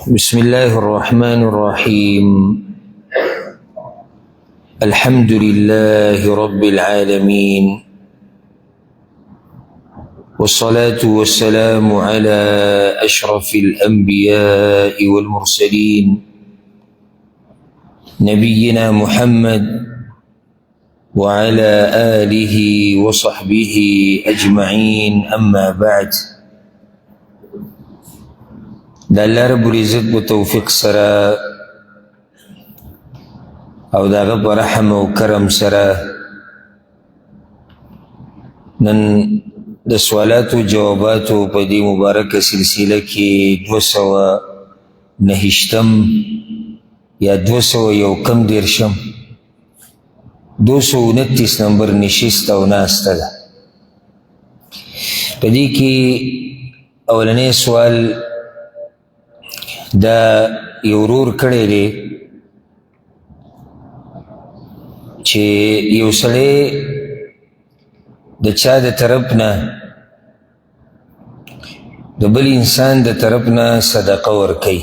بسم الله الرحمن الرحيم. الحمد لله رب العالمين، والصلاة والسلام على أشرف الأنبياء والمرسلين نبينا محمد وعلى آله وصحبه أجمعين. أما بعد، دا الله رب العزت بتوفیق سره او داغه په رحم او کرم سره نن د سوالاتو جواباتو په دې مبارکه سلسله کې 209 یا 201 229 نمبر نشست او ناسته ده. په دې کې اولنی سوال دا یو ورور کړی دی چې یو سړی د چا د طرف نه د بل انسان د طرف نه صدقه ورکوي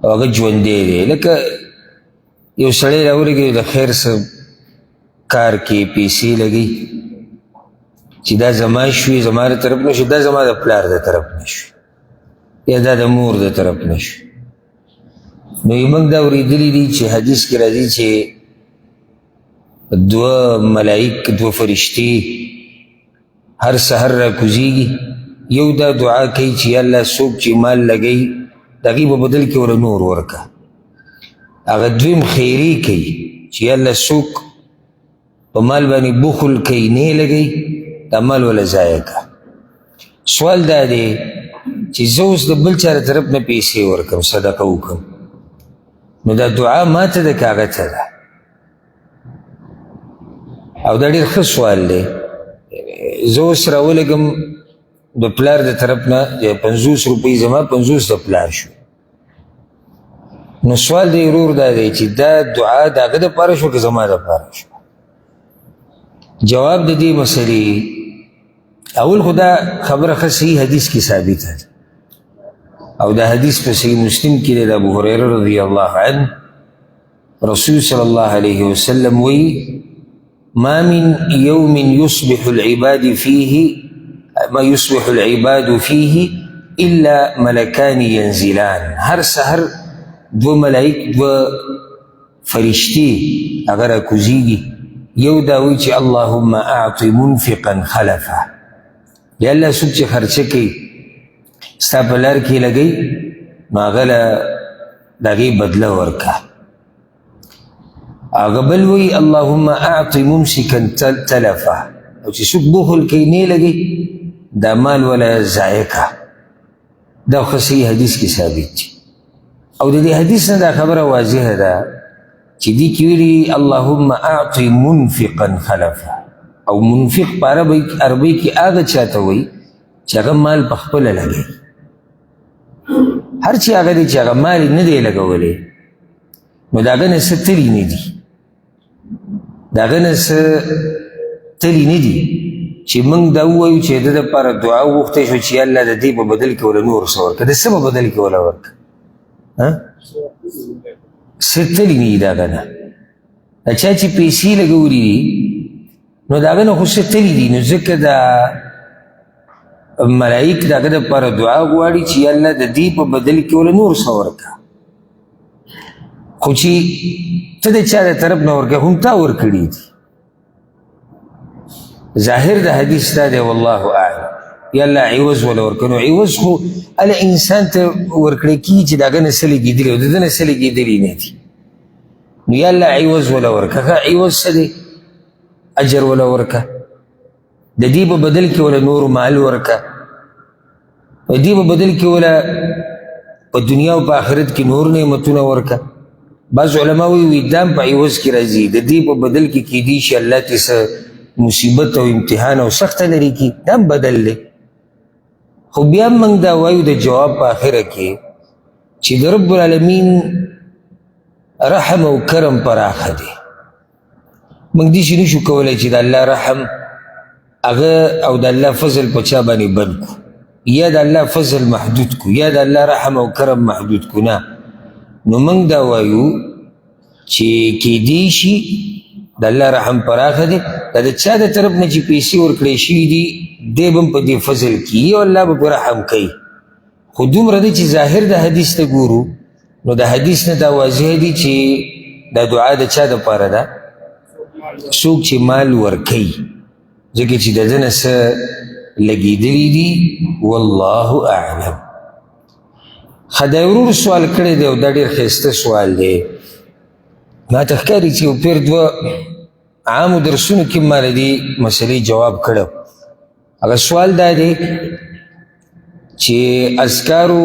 او هغه ژوندی دی، لکه یو سړی راورګي د خیر څه کار کې پیسې لګي چې دا زما شوي، زما د طرف نه شي، دا زما د پلار د طرف نه شي، یا دا د مور د طرف نه شي. نو موږ دا اورېدلي دي چې حدیث کې راځي چې دوه ملائک، دوه فرشتې هر سحر راکوزیږي، یو دا دعا کوي چې الله څوک چې مال لګوي د هغې په بدل کې ورله نور ورکه. هغه دویم خیري کوي چې الله څوک په مال باندې بخل کوي نه یې لګوي، دا مال وله ضایع که. سوال دا دی چې زه اوس د بل چا د طرف نه پیسې ورکړم، صدقه وکړم، نو دا دعا ما ته ده که هغه ته ده؟ او دا ډېر ښه سوال دی. زه اوس راولګم د پلار د طرف نه 50 روپۍ زما 50 د پلار شو، نو سوال دی ورور دا دی چې دا دعا د هغه دپاره شو که زما دپاره شو؟ جواب د دې مسلې اول خو دا خبره ښه صحیح حدیث کې ثابته ده، او دا حدیث په صحیح مسلم کې دی د ابو هریره رضی الله عنه. رسول صلی الله علیه وسلم وی ما من یوم یصبح العباد فیه الا ملکان ینزلان. هر سحر دو ملائک، دو فرشتي هغه راکوزیږي، یو دا وی چې اللهم اعط منفقا خلفه، یا الله څوک چې خرچه کوي ستا په لار کې لګوي نو هغه له د هغې بدله ورکه. هغه بل وی اللهم اعط ممسکا تلفه، او چې څوک بخل کوي نه یې لګوي دا مال وله ضایع که. دا خو صحیح حدیث کې ثابت دی، او د دې حدیث نه دا خبره واضحه ده چې دې کې ویلي اللهم اعط منفقا خلفه، او منفق په عربۍ کې هغه چاته وایي چې هغه مال په خپله لګوي. هر چې هغه دی چې هغه مال نه دی لګولی نو د هغه نه څه تلي نه دي، د هغه نه څه تلي نه دي چې موږ دا ووایو چې د دپاره دعا وغوښتی شو چې الله د دې په بدل کې وله نور څه ورکړه. د څه په بدل کې وله ورکړه؟ څه تلي نه دي د هغه نه. د چا چې پیسې لګولي دي نو د هغه نه خو څه تلي دي، نو ځکه دا ملائک د هغه دپاره دعا غواړي چې الله د دې په بدل کې وله نور څه ورکړه. خو چې ته د چا د طرف نه ورکړې هم تا ورکړي دي. ظاهر د حدیث دا دی والله اعلم، یا الله عوض وله ورکړه. نو عوض خو هله انسان ته ورکړی کېږي چې د هغه نه څه لګېدلي او د ده نه څه لګېدلي نه دي، نو یا الله عوض وله ورکړه. ښه عوض څه دی؟ اجر وله ورکه، د دې په بدل کې وله نور مال ورکه، د دې په بدل کې وله په دنیا او په آخرت کې نور نعمتونه ورکه. بعض علما وایي دا هم په عوض کې راځي، د دې په بدل کې کیدی شي الله ته څه مصیبت او امتحان او سخته لري کي، دا هم بدل دی. خو بیا موږ دا وایو د جواب په آخره کې چې د رب العالمین رحم او کرم پراخه دی. موږ داسې نشو کولی چې د الله رحم هغه او د الله فضل په چا باندې بند کړو. یا د الله فضل محدود کو یا د الله رحم او کرم محدود کو نه نو موږ دا وایو چې کیدی شي د الله رحم پراخه دی دا د چا د طرف نه چې پیسې ورکړی شوي دي دی به هم په دې فضل کیږي او الله به په رحم کوي خو دومره دی چې ظاهر د حدیث ته ګورو نو د حدیث نه دا واضح دی چې دا دعا د چا دپاره ده څوک چې مال ورکوي ځکه چې د ده نه څه لګېدلي دي والله اعلم. ښه دا ورور سوال کړی دی او دا ډېر ښایسته سوال دی ما ته ښکاري چې یو پیر دوه عامو درسونو کې ما د دې مسلې جواب کړی هغه سوال دا دی چې اذکارو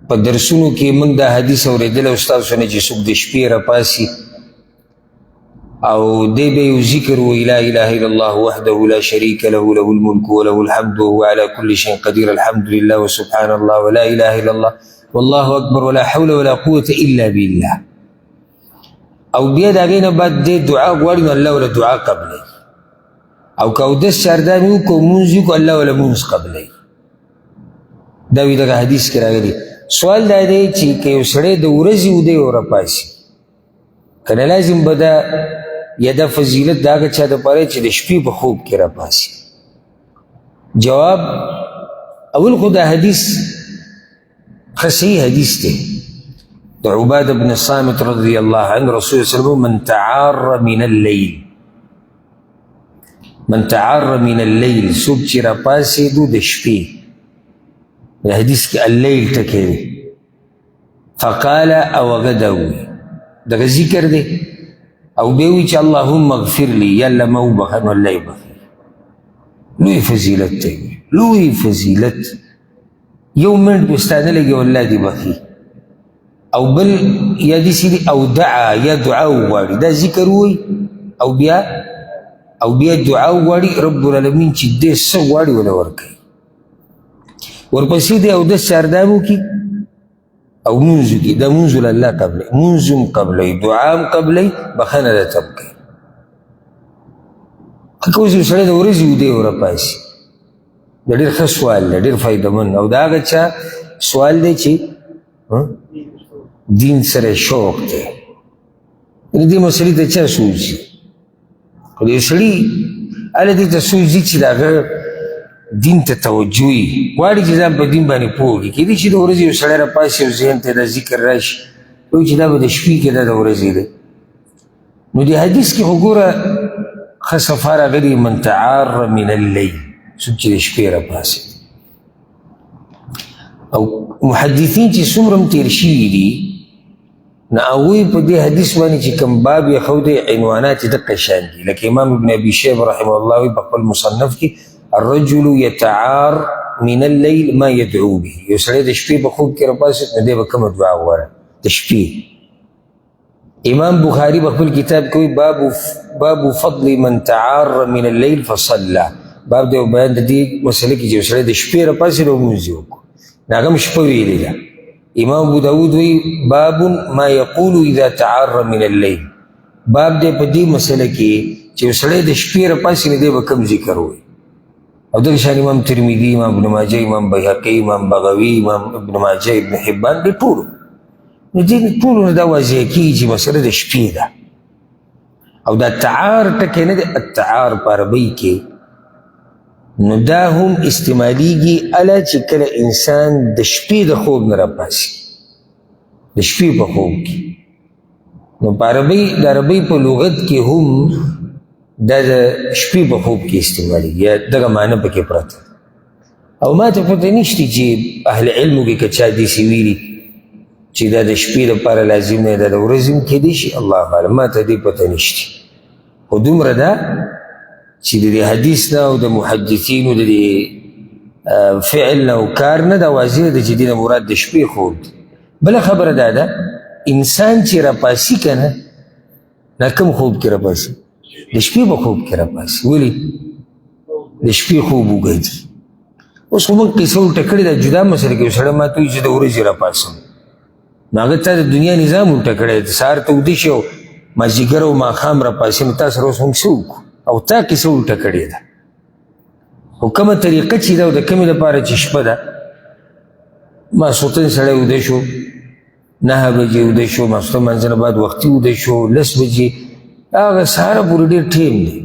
په درسونو کې موږ دا حدیث اورېدلی استاسو نه چې څوک د شپې راپاسي او دی به یو ذکر وایي لا اله الا الله وحده لا شریک له له الملک وله الحمد وهو على كل شيء قدیر الحمد لله وسبحان الله ولا اله الا الله والله اکبر ولا حول ولا قوة الا بالله او بیا د هغې نه بعد دی دعا غواړي نو الله وله دعا قبلوي او که اودس چاردامي وکړو مونځ وکړو الله وله مونځ قبلوي دا وي دغه حدیث کې راغلي سوال دا دی چې که یو سړی د ورځې ودی او راپاسي که نه لازم به دا یا دا فضیلت د هغه چا دپاره چې د شپې په خوب کې راپاسي جواب اول خو دا حدیث ښه صحیح حدیث دی د عباده بن صامت رضی الله عنه رسول الله صلی الله علیه وسلم من تعار من الليل من تعار من الليل څوک چې راپاسېدو د شپې د حدیث کې الليل ټکی دی فقال او هغه دا ووایي دغه ذکر دی او بیا وایي چې اللهم اغفر لي یا الله ما وبخه نو الله یې بخي لوی فضیلت دی لوی فضیلت یو منټ پې ستا نه لګي والله دې بخي او بل یا داسې دي او دعا یا دعا وغواړي دا ذکر ووایي او بیا دعا وغواړي رب العالمین چې دې څه غواړي وله ورکوي ورپسې دی اودس چاردام وکړي او مونځ وکړي دا مونځ له الله قبلوي مونځ هم قبلوي دعا هم قبلوي بخښنه درته هم کوي که اوس یو سړی د ورځې ودی او راپاسي دا ډېر ښه سوال دی ډېر فایدهمند او دا هغه چا سوال دی چې دین سره شوق دی یعنې دې مسلې ته چا سوچي خو د یو سړي هله دې ته سوچ دي چې د هغه دین ته توجه وي غواړي چې ځان په دین باندې پوه کړي کېدای شي د ورځې یو سړی راپاسي او ذهن ته دا ذکر راشي وایي چې دا به د شپې کې دا د ورځې دی نو د حدیث کې خو ګوره ښه صفا راغلي من تعار من الليل څوک چې د شپې راپاسي او محدثین چې څومره هم تېر شوي دي نو هغوی په دې حدیث باندې چې کوم باب یې ښودی عنوانات یې دقه شان دي لکه امام ابن ابي شیبه رحمه الله وایي په خپل مصنف کې الرجل يتعار من الليل ما يدعو به یو سړی د شپې په خوب کې راپاسېد نو دی به کومه دعا ووایه د شپې امام بخاري په خپل کتاب کې وایي باب فضل من تعار من الليل فصلى باب دی بیان د دې مسلې کې چې یو سړی د شپې راپاسېد او لمونځ یې وکړو نو هغه هم شپه ویلې ده امام ابو داود وایي باب ما یقول اذا تعار من الليل باب دی په دې مسله کې چې یو سړی د شپې راپاسي نو دی به کوم ذکر وایي او دغه شان امام ترمذي امام ابن ماجه امام بیهقي امام بغوي امام ابن ماجه ابن حبان دې ټولو نو دې ټولو نه دا واضح کېږي چې مسله د شپې ده او دا تعار ټکی نه دی التعار په عربۍ کې نو دا هم استعمالیږي اله چې کله انسان د شپې د خوب نه راپاسي د شپې په خوب کې نو په عربۍ په لغت کې هم دا د شپې په خوب کې استعمالېږي یا دغه معنی پکې پرته او ما ته پته نشته چې اهل علمو کې که چا داسې ویلي چې دا د شپې لپاره لازم دی دا د ورځې هم کیدای شي الله اعلم ما ته دې پته نشته خو دومره ده چې د دې حدیث نه او د محدثینو د دې فعل نه او کار نه دا واضح ده چې دې نه مراد د شپې خوب دی بله خبره دا ده انسان چې راپاسي که نه دا کوم خوب کې راپاسي د شپې په خوب کې راپاسي ولې د شپې خوب اوږه دي اوس خو موږ قصه الټه کړې ده جدا مسله کې یو سړی ما ته وایي چې د ورځې راپاسم نو هغه تا د دنیا نظام الټه کړی دی سهار ته ویده شي او مازدیګر او ماښام راپاسي نو تا سره اوس موږ څه وکړو او تا قصه الټه کړې ده خو کومه طریقه چې ده او د کومې لپاره چې شپه ده ماسخوتن سړی وده شو 9 بجې وده شو ماسخوتن لمانځه نه بعد وختي وده شو 10 بجې هغه سهاره پورې ډېر ټیم دی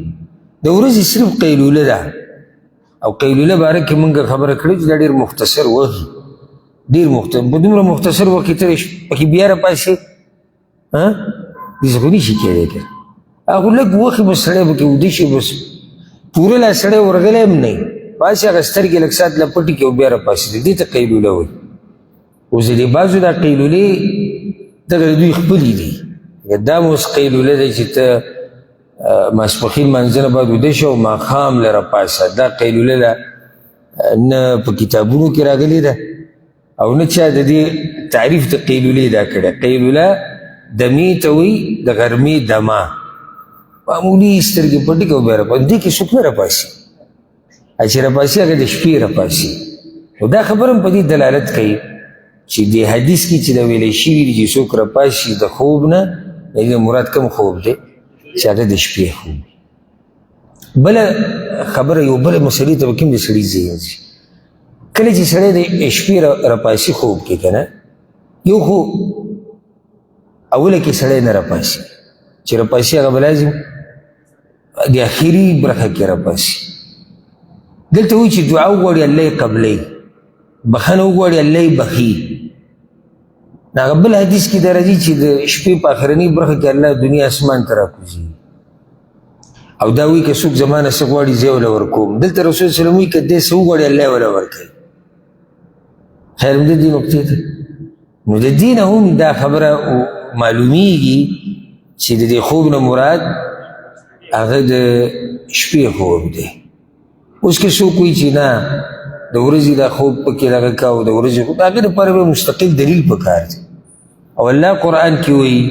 د ورځې صرف قیلوله ده او قیلوله باره کې مونږ خبره کړې چې دا ډېر مختصر وخت ډېر مختصر په دومره مختصر وخت کې ته پکې بیا راپاسې داسې خو نشي کېدی که هغه لږ وخت به سړی پکې وده شي بس پوره لا سړی ورغلی هم نه وي پاسې هغه سترګې لږ ساعت لا پټې کړي او بیا راپاسېدی دې ته قیلوله وایي اوس د بعضو دا قیلولې دغه د دوی خپلې دي دا مو اوس قیلوله دی چې ته ماسپښین لمانځه نه بعد ویده شه او ماښام له راپاڅه دا قیلوله ده نه په کتابونو کې راغلې ده او نه چا د دې تعریف د قیلولې دا کړی قیلوله دمې ته وایي د غرمې دمه معمولي سترګې پټې کړي او بیا راپاسي دې کې څوک نه راپاسي چې راپاسي هغه د شپې راپاسي نو دا خبره هم په دې دلالت کوي چې د حدیث کې چې دا ویلی شوي دي چې څوک راپاسي د خوب نه د مراد کم خوب دی چې هغه د شپې خوب بله خبره یو بله مسلې ته به کوم د سړي ذهن ځي کله چې سړی د شپې راپاسي خوب کې که نه یو خو اوله کې سړی نه راپاسي چې راپاسي هغه به لازم د اخري برخه کې راپاسي دلته وایي چې دعا وغواړي الله یې قبلوي بخښنه وغواړي الله یې بخي هغه بل حدیث کې دا راځي چې د شپې په اخرنۍ برخه کې الله دنیا اسمان ته راکوزي او دا وایي که څوک زما نه څه غواړي زه یې وله ورکوم دلته رسول سلم وایي که دی څه وغواړي الله یې وله ورکوي خیر د دې نقطې ته نو د دې نه هم دا خبره معلومیږي چې د دې خوب نه مراد هغه د شپې خوب دی اوس که څوک وایي چې نه د ورځې دا خوب پکې دغه کا او د ورځې خوب د هغې دپاره به مستقل دلیل پکار دی او الله قرآن کې وایي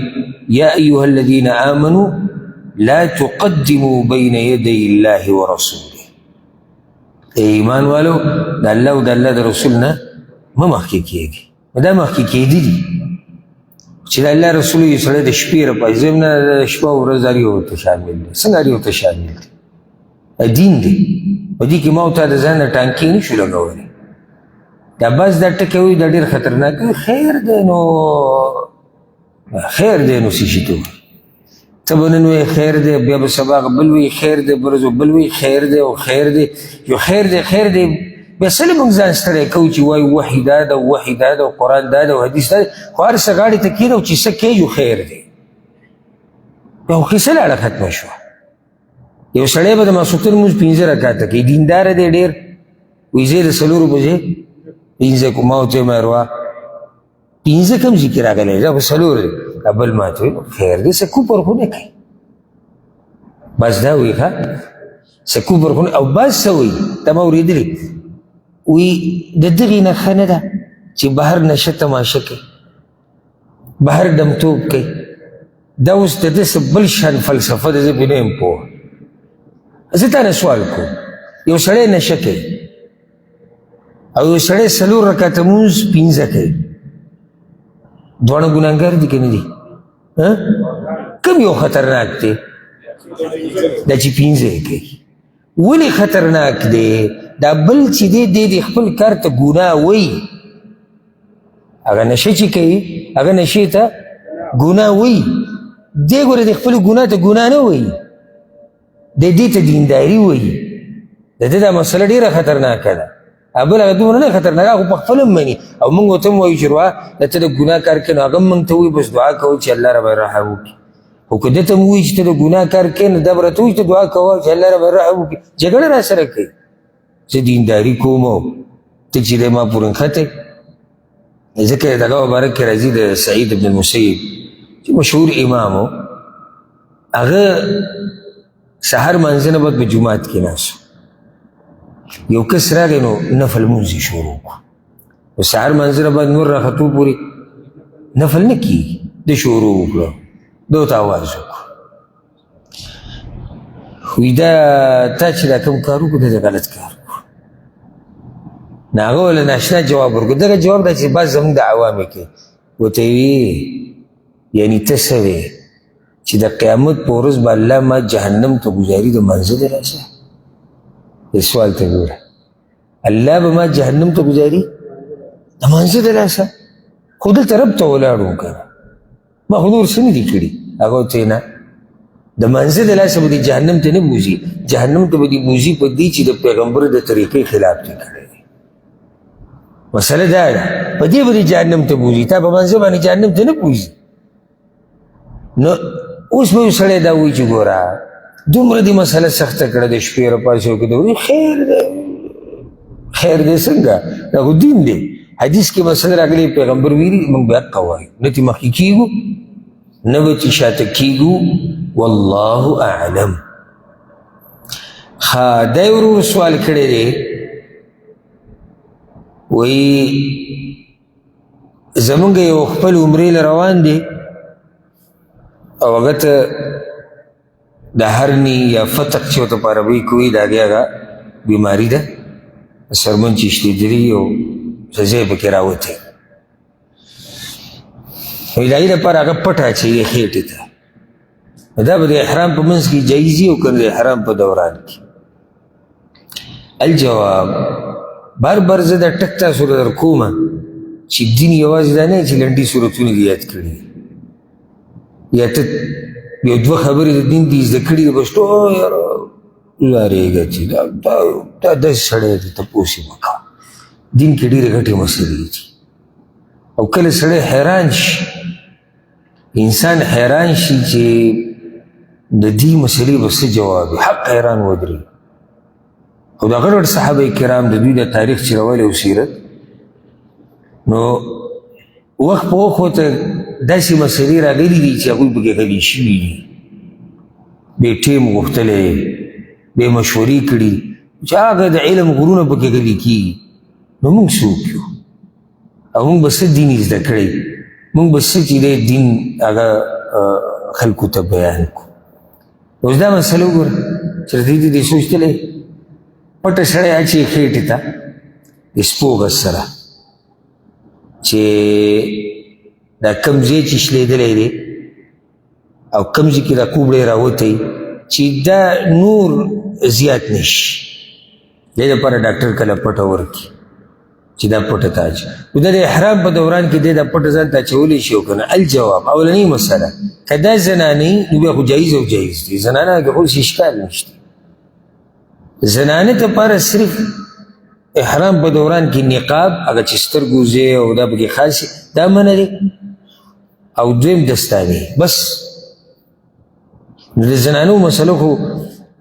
یا ایها الذین آمنوا لا تقدموا بین یدی الله ورسوله ای ایمان والو د الله او د الله د رسول نه مه مخکې کېږي دا مخکې کېدي دي چې د الله رسول یې سړی د شپې راپاسي زه هم نه د شپه او ورځ هر یو ورته شامل دی څنګه هر یو ته شامل دی دین دی په دې کې ما او تا د ځان نه ټانکې نه شو لګولی دا بس دا ټکی وایي دا ډېر خطرناک خیر دی نو خیر دی نو څه شي ته وایي ته به نن وایي خیر دی بیا به سبا بل وایي خیر دی بل ورځ بل وایي خیر دی او خیر دی یو خیر دی خیر دی بیا څه له موږ ځان ستړی کوو چې وایي وحي دا ده وحي دا ده او قرآن دا ده او حدیث دا ده خو هر څه غاړې ته کېږدو چې څه کېږو خیر دی بیا خو قصه لاړه ختمه شوه یو سړی به د ماسخوتن لمونځ 5 رکعته کوي دینداره دی ډېر وایي زه د 4 بجې 5 کوم ما ورته ویم اروا 5 کوم ځای کې راغلی دا خو 4 دی بل ما ته وایي خیر دی څه کوپر خو نه کوي بس دا وایي ښه څه کوپر خو نه او بس څه وایي تا ما اورېدلې وایي د دغې نه ښه نه ده چې بهر نشه تماشه کوي بهر ډمتوب کوي دا اوس د ده څه بل شان فلسفه ده زه پرې نه یم پوه زه تا نه سوال کوم یو سړی نشه کوي او یو سړی 4 رکعته لمونځ 5 کوي دواړه ګناهګار دي که نه دي کوم یو خطرناک دی دا چې 5 کوي ولې خطرناک دی دا بل چې دی د خپل کار ته ګناه وایي هغه نشه چې کوي هغه نشې ته ګناه وایي دی ګوره د خپل ګناه ته ګناه نه وایي د دې ته دینداري وایي د دې دا مسله ډېره خطرناکه ده بل هغه دومره نه خطرناکه هغه په خپله هم مني او موږ ورته هم وایو چې روا د ته د ګناه کار کوې نو هغه هم موږ ته وایي بس دعا کوو چې الله ربه رحم وکړي خو که ده ته م وایي چې ته د ګناه کار کوې نو دا به راته وایي چې ته دعا کوه چې الله ربه رحم وکړي جګړه را سره کوي زه دینداري کوم او ته چې دی ما پورې نښتی ځکه دغه مبارک کې راځي د سعید بن المسیب چې مشهور امام و هغه سحر مانځه نه بعد په جومات کې ناست یو کس راغی نو نفل لمونځ یې شروع کړو او سحر مانځه نه بعد نور راختو پورې نفل نه کېږي ده شروع وکړو ده ورته اواز وکړو وایي دا تا چې دا کوم کار وکړو دا غلط کار وکړو نو هغه وله ناشنا جواب ورکړو دغه جواب دا چې بعض زموږ د عوامې کې ورته وي یعنې ته څه وې چې د قیامت په ورځ به الله ما جهنم ته ګزاري د منزل راشه دې سوال ته ګوره الله به ما جهنم ته ګزاري د مانځه د لاسه خو دلته رب ته ولاړ وم که ما خو نور څه نه دي کړي هغه ورته نه د مانځه د لاسه به دې جهنم ته نه بوځي جهنم ته به دې بوځي په دې چې د پیغمبر د طریقې خلاف دې کړی دی مسله دا ده په دې به دې جهنم ته بوځي تا په مانځه باندې جهنم ته نه بوځي نو اوس به یو سړی دا وایي چې ګوره دومره دې مسله سخته کړه د شپې راپاسې وکړه د خیر دی څنګه دا خو دین دی حدیث کې مسله راغلی پیغمبر ویلي موږ به حق وایو نه ترې مخکې کېږو نه به چې شاته کېږو والله اعلم ښه دا یې ورور سوال کړی دی وایي زمونږ یو خپل عمرې له روان دی او هغه ته د هرني یا فتق چې ورته په عربۍ کې وایي د هغې هغه بیماري ده سرمن چې شتېدلي او سزا یې پکې راوتی وایي د هغې لپاره هغه پټ اچوي خېټې ته دا به د احرام په منځ کې جایز وي او که د احرام په دوران کې الجواب بار بار زه دا ټک تاسو ته در کومه چې دین یوازې دا نه چې لنډي صورتونه دي یاد کړي یا ته یو دوه خبرې د دین دي زده کړي بس ټول لارېږه چې دا داسې سړی دی تپوس یې مه کوه دین کې ډېرې غټې مسلې دي او کله سړی حیران شي انسان حیران شي چې د دې مسلې به څه جواب حق حیران ودرې او د غټ صحابه کرام د دوی د تاریخ چې راولی او سیرت نو وخت په وخت ورته داسې مسلې راغلي دي چې هغوی پکې غلي شوي دي بې ټیم غوښتلی بې مشورې کړي چې هغه د علم غرونه پکې غلي کېږي نو موږ څوک یو او موږ به څه دین زده کړی موږ به څه چې دی دین هغه خلکو ته بیان کړو اوس دا مسله وګوره چې دې دې سوچتلی پټه سړی اچي خېټې ته د سپو غږ سره چې دا کم ځای چې شلېدلی دی او کم ځای کې دا کوبړی راوتی چې دا نور زیات نشي دې دپاره ډاکټر کله پټه ورکړي چې دا پټه ته اچي خو دا د احرام په دوران کې دی دا پټه ځان ته اچولی شي او که نه الجواب اولنۍ مسله که دا زنانې نو بیا خو جایز او جایز دي زنانه کې خو هېڅ اشکال نشته زنانه دپاره صرف احرام په دوران کې نقاب هغه چې سترګو ځای او دا پکې خاص دا منع دی او دویم دستانې بس نو د زنانو مسله خو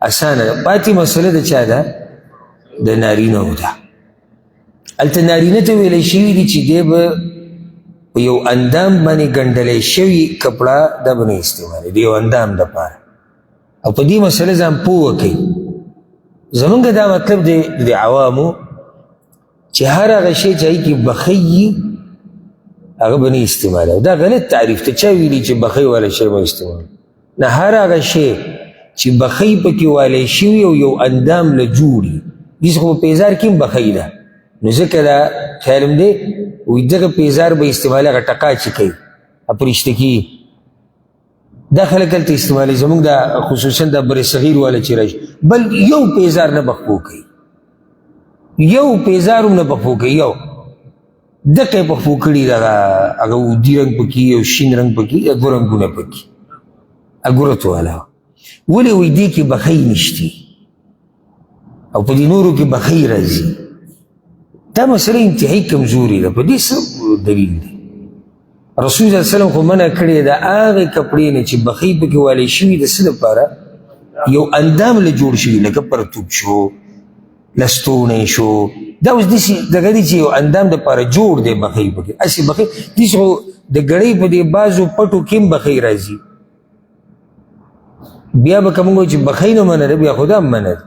اسانه ده پاتې مسله د چا ده د نارینهو ده هلته نارینه ته ویلی شوي دي چې دی به په یو اندام باندې ګنډلی شوي کپړه دا به نه استعمالوي د یو اندام دپاره او په دې مسله ځان پوه کوي زمونږ دا مطلب دی د عوامو چې هر هغه شی چې هغې کې بخۍ وي هغه به نه استعمالوي دا غلط تعریف ته چا ویلي چې بخۍ والا شی به استعمالوي نه هر هغه شی چې بخۍ پکې والی شوي او یو اندام له جوړي داسې خو په پیزار کې هم بخۍ ده نو ځکه دا خیال هم دی وایي دغه پیزار به استعمالي هغه ټقا چې کوي پرشته کېږي دا خلک هلته استعمالوي زموږ دا خصوصا دا بر صغیر والا چې راشي بل یو پیزار نه بخپو کوي یو پیزار هم نه بخپو کوي یو دقه یې بخپو کړي دغه هغه ودي رنګ پکې او شین رنګ پکې یا دوه رنګونه پکې اګورتو والا ولې وایي دې کې بخۍ نشتي او په دې نورو کې بخۍ راځي دا مسله انتهایی کمزوري ده په دې څه دلیل دی رسول صلی الله علیه وسلم خو منع کړې ده هغې کپړې نه چې بخۍ پکې والی شوي د څه لپاره یو اندام له جوړ شوي لکه پرتوب شو لستوڼی شو دا اوس داسې دغه دی چې یو اندام دپاره جوړ دی بخۍ پکې هسې بخۍ داسې خو د ګړۍ په دې بعضو پټو کې هم بخۍ راځي بیا به که موږ وایو چې بخۍ نه منع ده بیا خو دا هم منع ده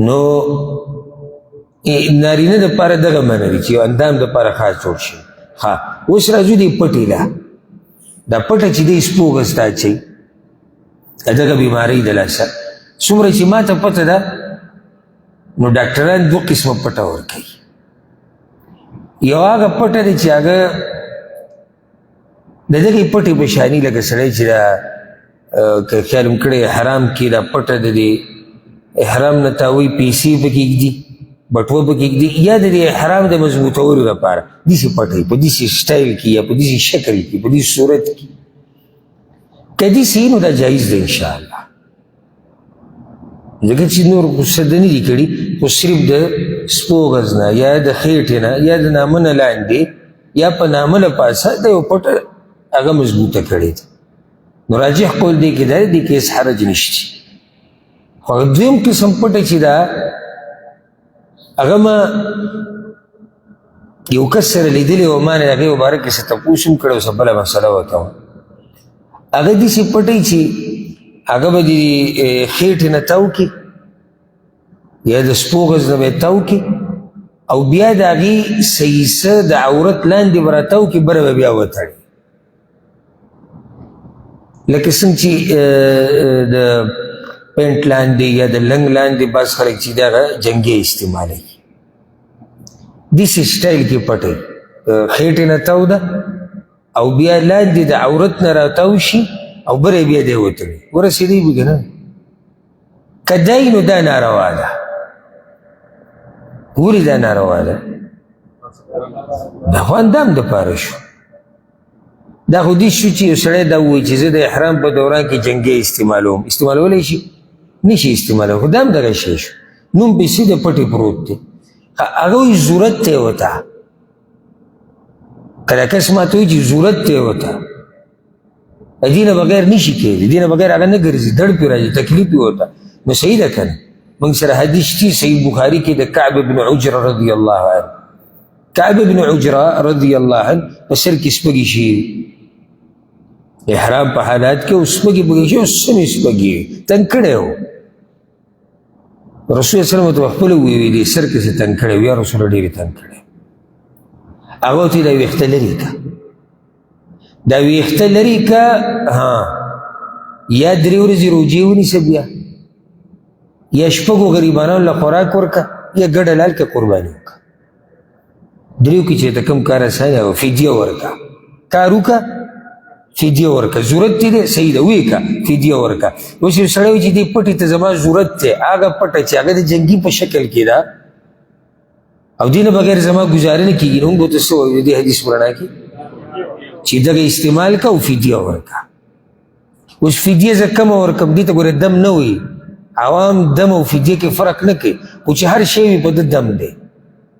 نو نارینه دپاره دغه منع دي چې یو اندام دپاره خاص جوړ شي ها اوس راځو دې پټې له دا پټه چې دی سپو غږ ته اچوي دغه بیمارۍ د لاسه څومره چې ما ته پته ده نو ډاکټران دوه قسمه پټه ورکوي یو هغه پټه دی چې هغه د دغې پټې په شاني لکه سړی چې دا که خیال هم کړی حرام کې دا پټه د دې احرام نه تاوی پیسې پکې ږدي بټوه پکې ږدي یا د دې احرام د مضبوطولو لپاره داسې پټوي په داسې سټایل کې یا په داسې شکل کې په داسې صورت کې که داسې وي نو دا جایز دی انشاءالله ځکه چې نور څه د نه دي کړي خو صرف د سپو غز نه یا د خېټې نه یا د نامه نه لاندې یا په نامه له پاسه د یو پټه هغه مضبوطه کړې ده نو راجح قول دی کې دا دی کې هېڅ حرج نشته خو دویم قسم پټه چې دا هغه ما یو کس سره لیدلی و ما نه د هغې مبارک کې څه تپوس هم کړی و څه بله مسله ورته وه هغه داسې پټی چې هغه به د خېټې نه تاو کړي یا د سپو غز نه به یې تاو کړي او بیا د هغې سیسه د عورت لاندې به راتاو کړي بره به بیا وتړي لکه څنګه چې د پینټ لاندې یا د لنګ لاندې بعض خلک چې د هغه جنګې استعمالوي داسې سټایل کې پټوي خېټې نه تاو ده او بیا لاندې د عورت نه راتاو شي او بره بیا دی وتړي ورسېدی به که نه که دی نو دا ناروا ده ولې دا ناروا ده دا خو اندام دپاره شو دا خو دې شو چې یو سړی دا ووایي چې زه د احرام په دوران کې جنګې استعمالوم استعمالولی شي نشي استعمالولی خو دا هم دغه شی شو نوم پسې د پټې پروت دی هغه وایي ضرورت دی ورته کله کس ماته وایي چې ضرورت دی ورته دې نه بغیر نشي کېدی دې نه بغیر هغه نه ګرځي دړ پې راځي تکلیف یې ورته نو صحیح ده که نه موږ سره حدیث دي صحیح بخاري کې د کعب بن عجره رضی الله عنه کعب بن عجره رضی الله عنه په سر کې سپږې شي احرام په حالات کې اوس سپږې بږې شي اوس سمې سپږې تنګ کړی و رسول سلم ته خپله ویلي سر کې څه تنګ کړی و یا رسوله ډېرې تنګ کړی هغه ورته دا ویښته لرې که دا ویښته لرې که یا 3 ورځې روجې ونیسه بیا یا شپږو غریبانو له خوراک ورکه یا ګډه لال که قرباني وکړه دریو کې چې ته کوم کار اسانه و فدیه ورکه کار وکړه فدیه ورکه ضرورت دی دی صحیح ده ویې که فدیه ورکه اوس یو سړی وایي چې دې پټې ته زما ضرورت دی هغه پټه چې هغه د جنګي په شکل کې ده او دې نه بغیر زما ګزاره نه کېږي نو موږ ورته څه وایو د دې حدیث په رڼا کې چې دغه استعمال که او فدیه ورکه اوس فدیه زه کمه ورکم دې ته ګوره دم نه وایي عوام دم او فدیه کې فرق نه کوي خو چې هر شی وي په ده دم دی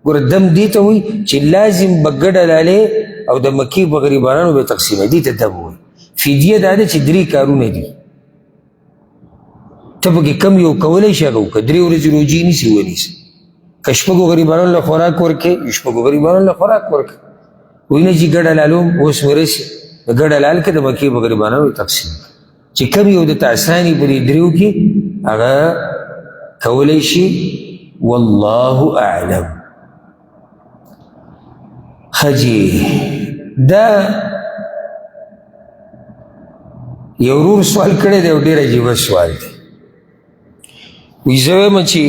ګوره دم دې ته وایي چې لازم به ګډه لالې او د مکې په غریبانو به تقسیموي دې ته دم وایي فدیه دا ده چې 3 کارونه دي ته پکې کم یو کولی شي هغه وکړه 3 ورځې روجې نیسي ونیسه که شپږو غریبانو له خوراک ورکړې شپږو غریبانو له خوراک ورکړه وایي نه چې ګډه لالوم اوس ورسي د ګډه لال کې د مکې په غریبانو تقسیم چې کم یو د تعساني په دې 3 کې هغه کولی شي والله اعلم خجی دا یو ورور سوال کړی دی او ډېر عجیبه سوال دی وایي زه وایم چې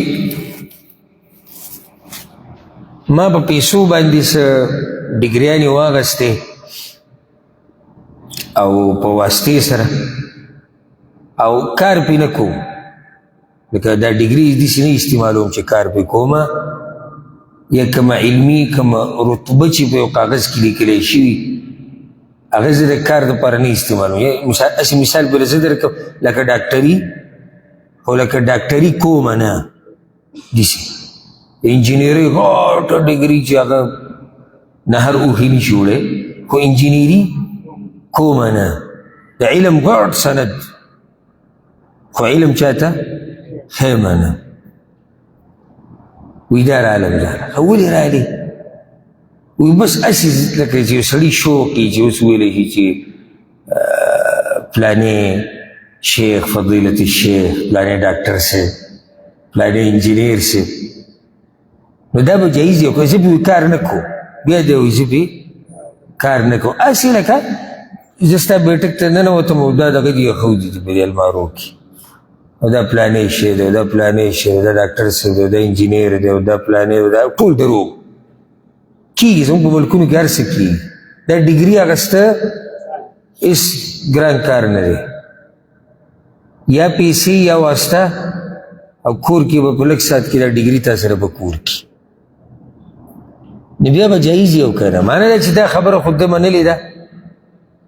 ما په پیسو باندې څه ډګریانې واغستې او په واسطې سره او کار پې نه کوم لکه دا ډګري داسې نه استعمالوم چې کار پې کومه یا کومه علمي کومه رتبه چې په یو کاغذ کې لیکلی شوي هغه زه د کار دپاره نه استعمالوم یا هسې مثال بله زه درکړم لکه ډاکټري خو لکه ډاکټري کومه نه داسې انجینري غټه ډګري چې هغه نهر اوښې نشي وړی خو انجینري کومه نه د علم غټ سند خو علم چاته خیمه نه وی دا راغلم دا ولې راغلی وی بس هسې لکه چې یو سړي شوق یي چې اوس ویلی شي چې پلانې شیخ فضیلت الشیخ پلانې ډاکټر صاحب پلانې انجینیر صاحب نو دا به جایز دی که زه پې کار نه کوم بیا دی وایي زه پې کار نه کوم هسې لکه زه ستا بیټک ته ننوتم او دا دغه دي ښودي دي په دې المارو کې او دا پلانې شی دی او دا پلانې شی دی دا ډاکټر صاحب دی او دا انجینیر دی او دا پلانې او دا ټول دروغ کېږي زموږ په ملکونو کې هر څه کېږي دا ډګري اخیسته هېڅ ګران کار نه دی یا پیسې یا واسطه او کور کې به په لږ ساعت کې دا ډیګري تا سره به کور کې نو بیا به جایز یې وکړه معنی ده چې دا خبره خو ده منلې ده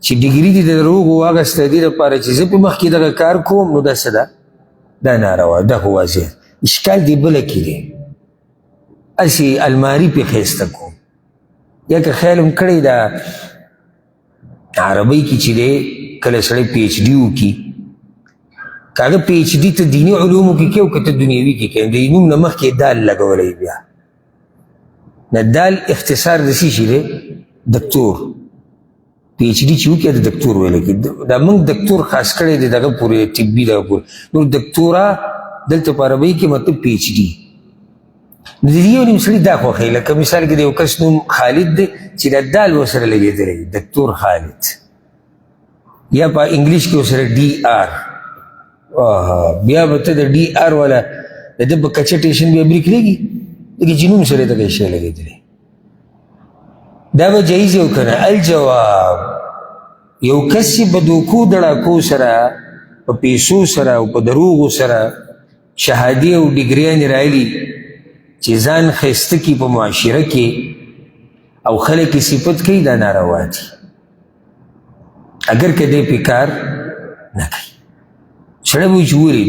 چې ډیګري دې د دروغو واخیسته دې دپاره چې زه په مخکې دغه کار کوم نو دا څه ده دا ناروا دا خو واضح اشکال دې بله کې دی هسې الماري پې ښایسته کوم یا که خیال هم کړی دا عربۍ کې چې دی کله سړی پی ایچ ډي وکړي که هغه پی ایچ ډي ته دیني علومو کې کوي او که ته دنیوي کې کوي د نوم نه مخکې دال لګولی بیا نه دال اختصار د څه شي دی دکتور پی ایچ ډي چې وکړي د دکتور ویلی کې دا موږ دکتور خاص کړی دی دغه پورې طبي دغه پورې نور دکتوره دلته په عربۍ کې مطلب پی ایچ ډي نو د دې یو نیم سړي دا خوښوي لکه مثال کې د یو کس نوم خالد دی چې دا دال ورسره لګېدلی دکتور خالد یا په انګلیش کې ورسره ډي آر بیا به ته د ډي آر والا د ده په کچه ټیشن بیا بریک لګي لکه چې نوم سره دغه شی لګېدلی دا به جایز یو که نه الجواب یو کس چې په دوکو دړاکو سره په پیسو سره او په دروغو سره شهادي او ډیګریانې رایلي چې ځان ښایسته کي په معاشره کې او خلک یې صفت کوي دا ناروا دي اگر که دی پې کار نه کوي سړی به وایي چې ولې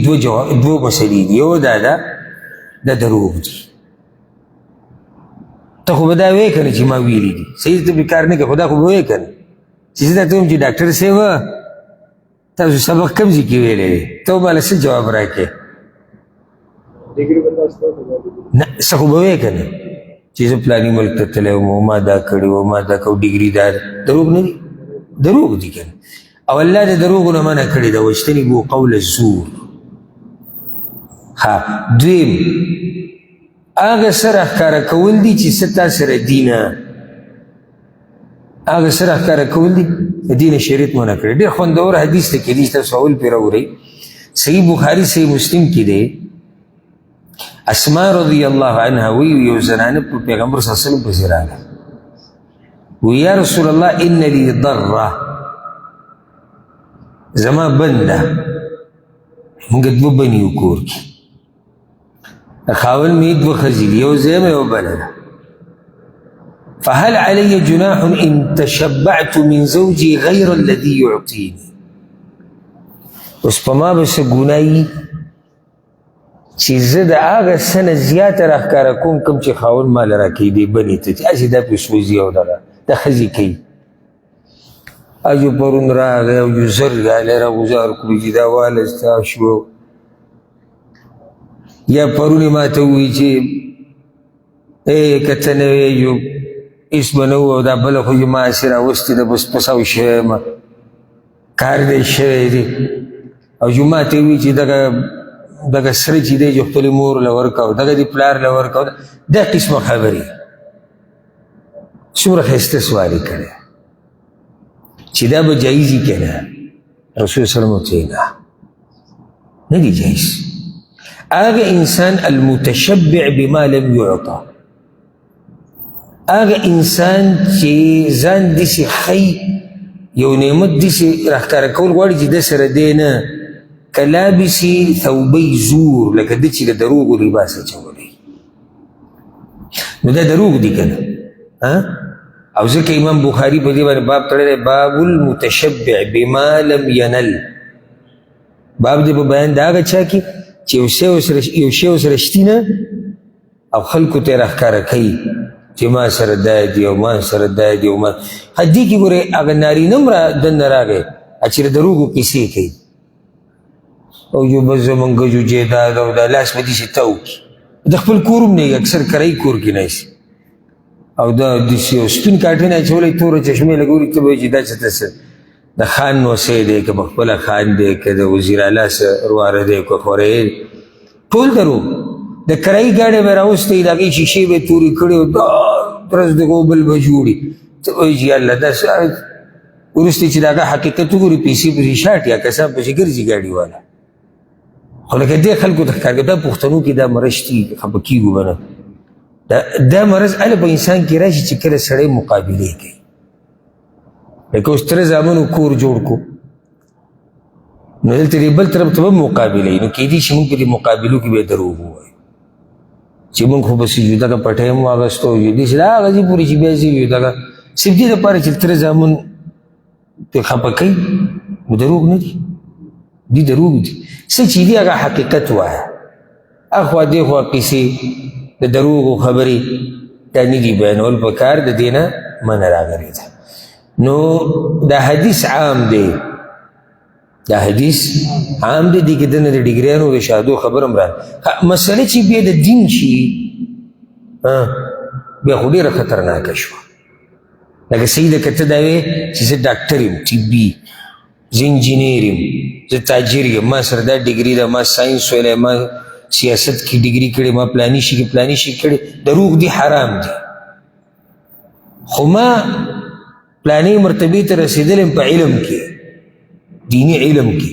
دوه مسلې دي یو دا ده دا دروغ دي ته خو به دا وایې که نه چې ما ویلي دي صحیح ته پې کار نه کوي خو دا خو به وایې که نه چې زه درته وایم چې ډاکټر صاحب تاسو سبق کوم ځای کې ویلی دی ته ماله څه جواب راکړې نه څه خو به وایې که نه چې زه پلاني ملک ته تللی وم ما دا کړي و ما دا کو ډیګري دا دروغ نه دي دروغ دي که نه او الله د دروغو نه منع کړې ده واجتنبوا قول الزور ها دویم هغه سره ښکاره کول دي چې څه تا سره دي نه هغه سره ښکاره کول دي د دین شریعت منع کړی ډېر خوندور حدیث دی کېدای شي تاسو اول پرې راوړئ صحیح بخاري صحیح مسلم کې دی اسماء رضی الله عنها وی یو زنانه په پیغمبر صلی الله علیه وسلم پسې راغله وی یا رسول الله ان لی ضره زما بنده موږ دوه بني یو کور کې خاوند مې دوه ښځې دي یو زه یم یو بله ده فهل علي جناح ان تشبعت من زوجي غير الذي يعطيني اوس په ما به څه ګناه وي چې زه د هغه څه نه زیاته راښکاره کوم کوم چې خاوند ماله راکوي دې بنې ته چې هسې دا پې سوځي او دغه دا ښځې کوي اجو پرون راغی او جو زر غالی راغوزار کړو چې دا واله ستا شو یا پرونې ما ته ووایي چې که ته نه وې جو هېڅ به نه و او دا بله خو چې ما هسې راوستې ده بس پساو شوی یم کار دی شوی دی او جو ما ته ووایي چې دغه سره چې دی جو خپلې مور له ورکوه دغه دې پلار له ورکوه دا قسمه خبرې څومره ښایسته سوال یې کړی چې دا به جایز وي که نه رسول صلی الله علیه وسلم نه نه دی جایز هغه انسان المتشبع بما لم يعطى هغه انسان چې ځان داسې ښیي یو نعمت داسې راښکاره کول غواړي چې ده سره دی نه کلابسي ثوبی زور لکه ده چې د دروغو لباس اچولی نو دا دروغ دي که نه او ځکه امام بخاري په دې باندې باب تړلی باب المتشبع بما لم ینل باب دې په بیان د هغه چا کې چې یو شی ورسره شتي نه او خلکو ته یې راښکاره کوي چې ما سره دا دي او ما سره دا دي او ما دې کې ګورې هغه نارینه هم دننه راغی چې د دروغو کیسې کوي او یو بس زمونږ جو جیداد او دا لاس به داسې تاو کړي د خپل کور هم نه اکثر کرایي کور کې نه شي او دا داسې یو سپین کاټن اچولی توره چشمې لګولي ته به وایي چې دا څه ته څه د خان نوسی دی که په خپله خان دی که د وزیر اعلی رواره دی که خورۍ ټول دروغ د کرایي ګاډۍ به راوستی د هغې شیشې به یې تورې کړې او دا درز د غوبل به جوړي ته وایي چې الله دا وروسته چې د هغه حقیقت وګوري پیسې پسې شاټ یا کسان پسې ګرځي ګاډي والا خو لکه دې خلکو ته ښکار کوي دا پښتنو کې دا مرض شتي خفه کېږو به نه دا مرض هله په انسان کې راشي چې کله سړی مقابلې کوي لکه اوس تره زامنو کور جوړ کو نو دلته دې بل طرف ته به مقابله نو کیدای شي موږ په دې مقابلو کې به دروغ ووایو چې موږ خو به سجده کا پټه هم واغستو دې چې دا هغه ځای پورې چې بیا سجده کا صرف دې لپاره چې تر زامن په خپه کوي نو دروغ نه دي دي دروغ دي څه چې دي هغه حقیقت وایه اخوا دې خوا قیسې د دروغو خبرې دا نه دي بیانول پکار د دې نه منع راغلې ده نو دا حدیث عام دی دا حدیث عام دی دې کې دنه د ډیګریانو د شهادو خبر هم راغله مسله چې بیا د دین شي بیا خو ډېره خطرناکه شوه لکه سیده که ته دا وې چې زه ډاکټر یم طبي زه انجینیر یم زه تاجر یم ما سره دا ډیګري ده ما ساینس ویلی ما سیاست کې ډیګري کړې ما پلاني شي کې پلاني شي کړې دروغ دي حرام دي خو ما پلاني مرتبې ته رسېدلی یم په علم کې دینی علم کې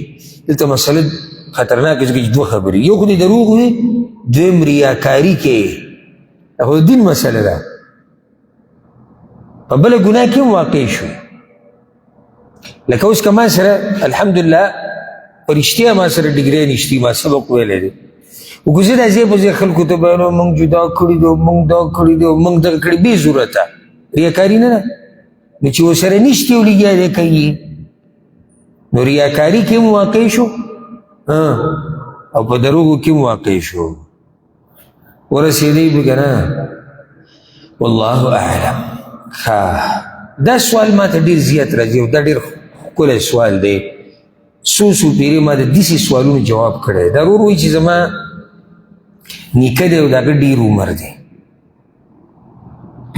دلته مسله خطرناکه چې دوه خبرې یو خو دې دروغ وي دویم ریاکاري کې خو دین مسله ده په بله ګناه کې هم واقع شو لکه اوس که ما سره الحمدلله په رښتیا ما سره ډیګرۍ نشتي ما سبق ویلی دی خو که زه دا ځای په ځای خلکو ته بیانوم موږ جدا کړي دي موږ دا کړي دي موږ دغه کړي بې ضرورته ریاکاري نه ده نو چې ورسره نشتي او لګیا دی کوي نو ریاکاري کې هم واقع شو او په دروغو کې هم واقع شو ورسېدی به که نه والله اعلم دا سوال ما ته ډېر زیات راځي او دا ډېر ښکلی سوال دی څو پیرې ما د داسې سوالونو جواب کړی دا ورور وایي چې زما نیکه دی او د هغه ډېر عمر دی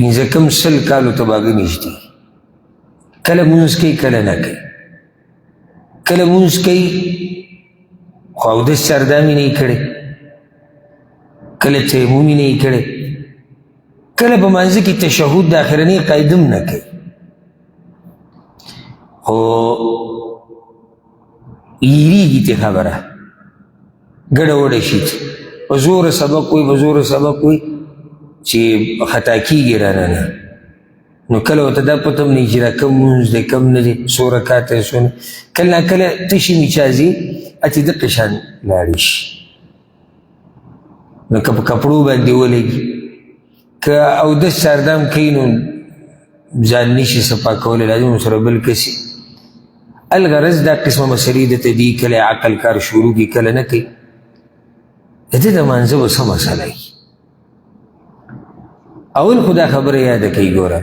15 سل کالو ته به هغه نږدې کله مونځ کوي کله نه کوي کله مونځ کوي خو اودس چردامي نه یې کړی کله تیمم یې نه یې کړی کله په مانځه کې تشهد د اخرنۍ قاعده هم نه کوي خو یېرېږي ترې خبره ګډه وډه شي په زوره سبق وایي په زوره سبق وایي چې خطا کېږي رانه نه نو کله ورته دا پته هم نه چې دا کم مونځ دی کم نه دی څو رکاته دی څو نه کله ناکله تشي میچازي چې دقې شان لاړې شي نو که په کپړو باندې ولګي که اودس چاردام کوي نو ځان نشي صفا کولی لازم ورسره بل کسي الغرض دا قسمه مسلې درته دي کله عقل کار شروع کړي کله نه کوي د دې د مانځه به څه مسله وي اول خو دا خبره یاده کوي ګوره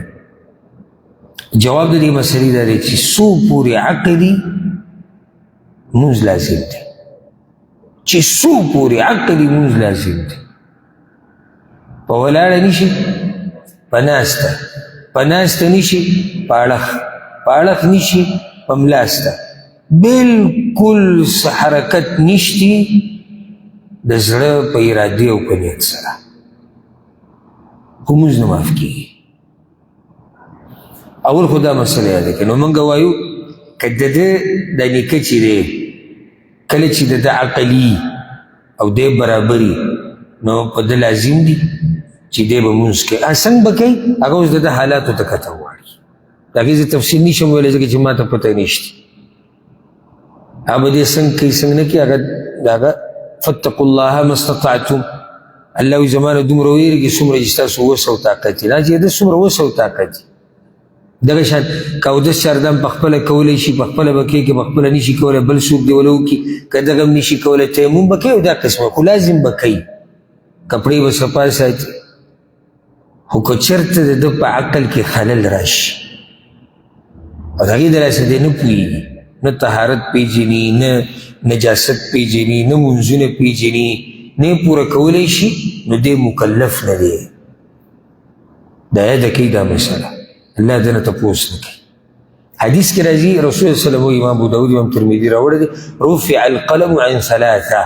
جواب د دې مسلې دا دی چې څو پورې عقلي مونځ لازم دی چې څو پورې عقلي مونځ لازم دی په ولاړه نشي په ناسته نشي په اړخ نشي په ملاسته بلکل څه حرکت نشتی د زړه په ارادې او په نیت سره خو مونځ نه معاف کېږي اول خو دا مسله یاده کړه نو موږ وایو که د ده دا نیکه چې دی کله چې د ده عقلي او دی برابري نو په ده لازم دي چې دی به مونځ کوي څنګه به کوي هغه اوس د ده حالاتو ته کته غواړي د هغې زه تفصیل نشم ویلی ځکه چې ما ته پته نشته هغه به دې څنګه کوي څنګه نه کوي هغه فاتقوا الله ما استطعتم الله وایي زما نه دومره ویرېږي څومره چې ستاسو وس او طاقت وي دا چې د څومره وس او طاقت وي دغه شان که اودس چاردام په خپله کولی شي په خپله به کوي که په خپله نشي کولی بل څوک دې وله وکړي که دغه هم نشي کولی تیمم به کوي او دا قسمه خو لازم به کوي کپړې به صفا ساتي خو که چېرته د ده په عقل کې خلل راشي او د هغې د لاسه دی نه پوهېږي نه طهارت پیژني نه نجاست پیژني نه مونځونه پیژني نه پوره کولی شي نو دی مکلف نه دی دا یاده کوي دا مسله الله دنه تپوس نه کوي حدیث کې راځي رسول الله صلی الله علیه وسلم امام ابو داود امام ترمذي راوړی دی رفع القلم عن ثلاثه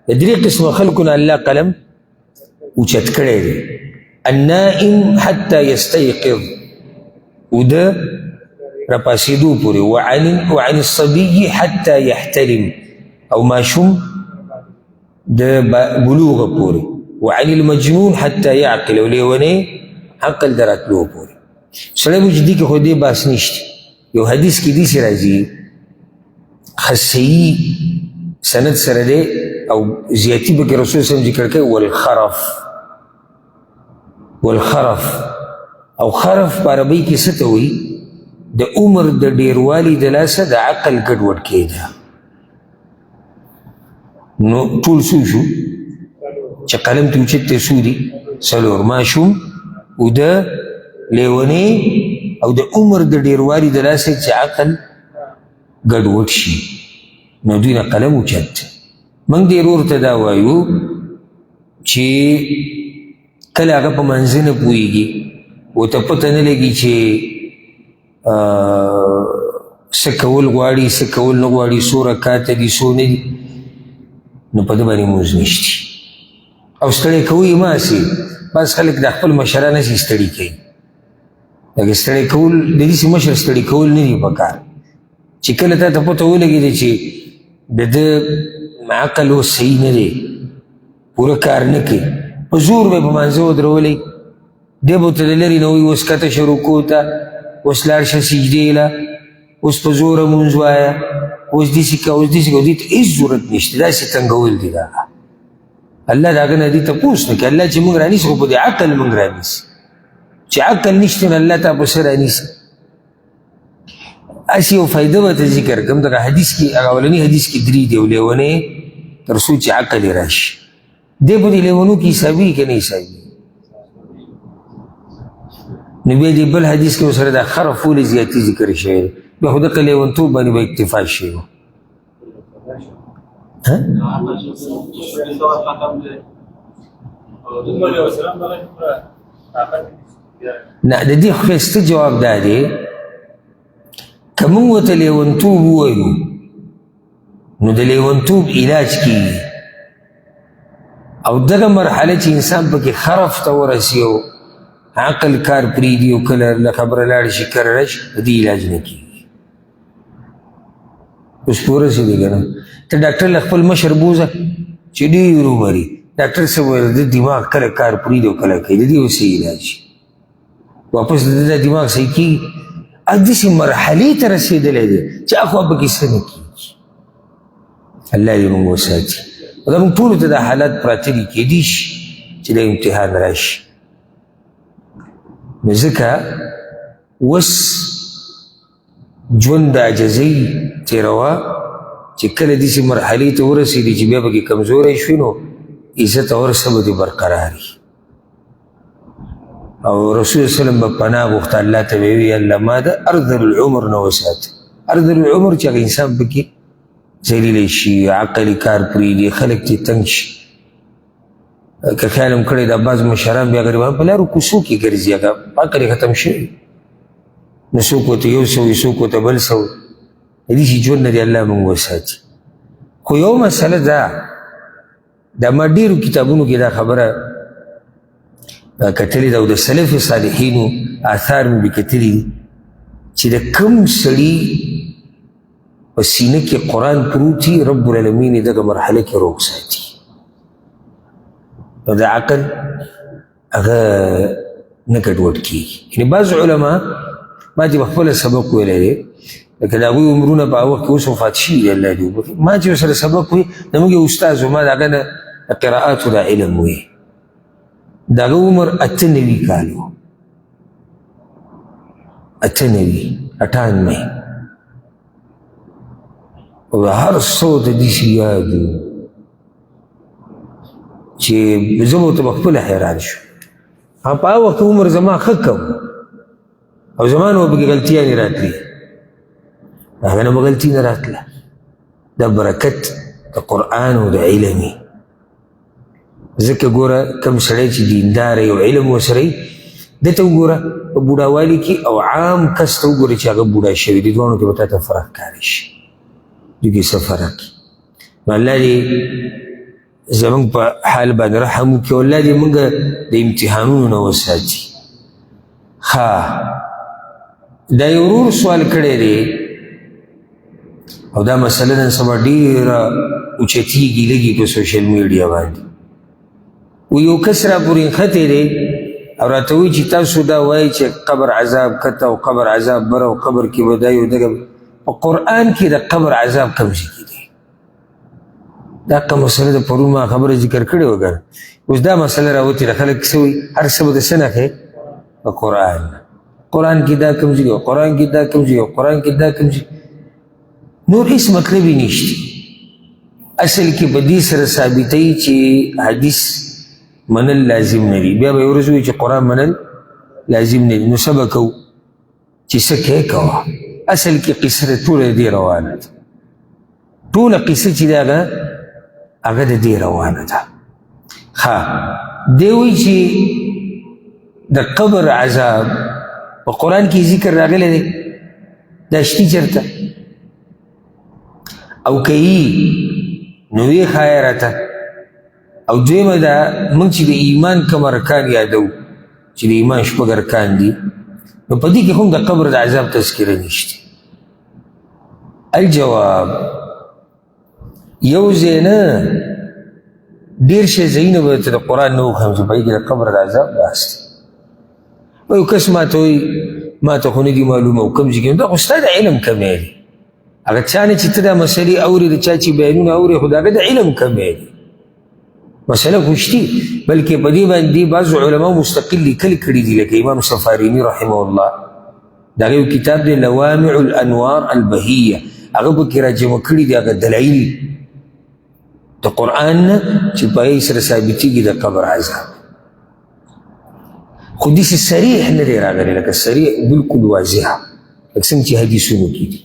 د درې قسمه خلکو نه الله قلم اوچت کړی دی النائم حتى يستيقظ وده رپاسیدو پوری وعن الصبي حتى يحتلم او ماشوم ده بلوغ پوری وعن المجنون حتى يعقل ولیونه عقل دراتلو پوری سړی وجدي کې خو دې باس نشته یو حدیث کې داسې راځي خصي سند سره دی او زیاتی به کې رسول صلی الله علیه وسلم ذکر کوي والخرف او خرف په عربي کې څه ته وایي د عمر د ډیروالي د لاسه د عقل ګډوډ کېده نو ټول څو شو چې قلم ته اوچت دی څو دي څلور ماشوم او د لیونۍ او د عمر د ډیروالي د لاسه چې عقل ګډوډ شي نو دوی نه قلم اوچت موږ دې ورور ته دا وایو چې کله هغه په منځ نه پوهېږي ورته پته نه لګي چې څه کول غواړي څه کول نه غواړي څو رکاته دي څو نه دي نو په ده باندې مونځ نشتي او ستړی کوي مه هسې بعض خلک د خپل مشران هسې ستړي کوي لکه ستړی کول د داسې مشر ستړي کول نه دي پکار چې کله تا ته پته ولګېده چې د ده عقل اوس صحیح نه دی پوره کار نه کوي په زور به یې په مانځه ودرولی دی به ورته د لرې نه وایي اوس کته شه رکوع ته اوس لاړ شه سجدې له اوس په زوره مونځ وایه اوس داسې کوه اوس داسې کوه دې ته هېڅ ضرورت نشته داسې تنګول دي دا الله د هغه نه دې تپوس نه کوي الله چې موږ رانیسي خو په دې عقل موږ رانیسي چې عقل نشته نو الله تا په څه رانیسي اسی یو فایده به ته ذکر کوم دغه حدیث کې هغه اولني حدیث کې درې دی لیونی تر څو چې عقل یې راشي دی په دې لیونو کې حسابي که نه حسابي نو بیا دې بل حدیث کې ورسره دا خرف ولې زیاتي ذکر شوی دی بیا خو دغه لیونتوب باندې به اکتفا شوی و نه د دې ښایسته جواب دا دی که موږ ورته لیونتوب ووایو نو د لیونتوب علاج کېږي او دغه مرحله چې انسان پکې خرف ته ورسي او عقل کار پرېږدي او کله له خبره لاړ شي کله راشي د دې علاج نه کېږي اوس پوه رسېدې که نه ته ډاکټر له خپل مشر بوځه چې ډېر ومري ډاکټر صاحب ویل د دماغ کله کار پرېږدي او کله کوي د دې اوس علاج واپس د ده دماغ صحیح کېږي داسې مرحلې ته رسېدلی دی چې اخوا پکې څه نه کېږي الله دې موږ وساتي او دا موږ ټولو ته دا حالات پراته دي کېدی شي چې دا امتحان راشي نو ځکه اوس ژوند د عجزۍ تېروه چې کله داسې مرحلې ته ورسېدي چې بیا پکې کمزوری شوي نو عزت او ورسه به دې برقراري او رسول وسلم به پناه غوښته الله ته به وي الله ما د ارذل العمر نه وساته ارذل العمر چې هغه انسان پکې ذلیلی شي عقل یې کار پرېږدي خلک ترې تنګ شي که خیال هم کړی دا بعض مشران بیا غریبان په لارو کوڅو کې ګرځي هغه عقل یې ختم شوی نو څوک ورته یو سو وي څوک ورته بل سو د داسې ژوند نه دې الله موږ وساتي خو یو مسله دا ما ډېرو کتابونو کې دا خبره کتلی ده او د سلف صالحینو آثار مې کتلي دي چې د کوم سړي په سینه کې قرآن پروت وي رب العالمین یې دغه مرحله کې روغ ساتي نو د عقل هغه نه ګډوډ کېږي یعنې بعض علما ما چې په خپله سبق ویلی دی لکه د هغوی عمرونه په هغه وخت کې اوس وفات شوي دي الله دې وبخي ما چې ورسره سبق وي زموږ یو استاد و ما د هغه نه د قرائاتو دا علم وی د هغه عمر 98 کال و 98 او هر څه د داسې یاد و چې زه به ورته پخپله حیران شو په هغه وخت عمر زما ښه کم او زما نه به پکې غلطیانې راتلې هغه نه به غلطي نه راتله دا برکت د قرآن او د علم وي ځکه ګوره کوم سړی چې دیندار او علم ورسره وي ده ته وګوره په بوډاوالي کې او عام کس ته وګوره چې هغه بوډا شوي دي دواړو کې به تا ته فرق ښکاري شي دوی کې څه فرق نو الله دې زموږ په حال باندې رحم وکړي او الله دې موږ د امتحانونو نه وساتي ښه دا یو ورور سوال کړی دی او دا مسله نن سبا ډېره اوچتېږي لږې په سوشل میډیا باندې و یو کس را پورې نښتی دی او راته وایي چې تاسو دا وایي چې قبر عذاب کته او قبر عذاب بره او قبر کې به دا یو دغه په قرآن کې د قبر عذاب کوم ځای کې دی؟ دا کوم مسله د پرون ما خبره ذکر کړې وګوره اوس دا مسله راوتې ده خلک څه وایي هر څه به د څه نه کوي په قرآن کې دا کوم ځای قرآن کې دا کوم ځای قرآن کې دا کوم ځای نور هیڅ مطلب یې نشته اصل کې په دې سره ثابتوي چې حدیث منل لازم نه دي بیا به یې ورځ وایي چې قرآن منل لازم نه دي نو څه به کوو چې څه کوې کوه اصل کې قصه ټوله دې روانه ده ټوله قصه چې ده هغه د دې روانه ده ښه دی وایي چې د قبر عذاب په قرآن کې ذکر راغلی دی دا شتي چېرته او که یي نو ویې ښایه راته او دویمه دا موږ چې د ایمان کوم ارکان یادو چې د ایمان شپږ ارکان دي نو په دې کې هم د قبر د عذاب تذکره نشته الجواب یو ځای نه ډېر شی ځایونه به ته د قرآن نه وښیم چې په هغې کې د قبر د عذاب بحث دی یو کس ما ته وایي ما ته خو نه دي معلومه او کوم ځای کې دا خو ستا د علم کمی دی هغه چا نه چې ته دا مسلې اورې د چا چې بیانونه اورې خو د هغه د علم کمی دی مسله خو شتي بلکې په دې باندې بعضو علماو مستقل لیکل کړي دي لکه امام سفاریني رحمه الله د هغه یو کتاب دی لوامع الانوار البهیه هغه پکې راجمع کړي دي هغه دلایل د قرآن نه چې په هغې سره ثابتېږي د قبر عذاب خو داسې صریح نه دی راغلی لکه صریح بلکل واضحه لکه څنګه چې حدیثونو کې دي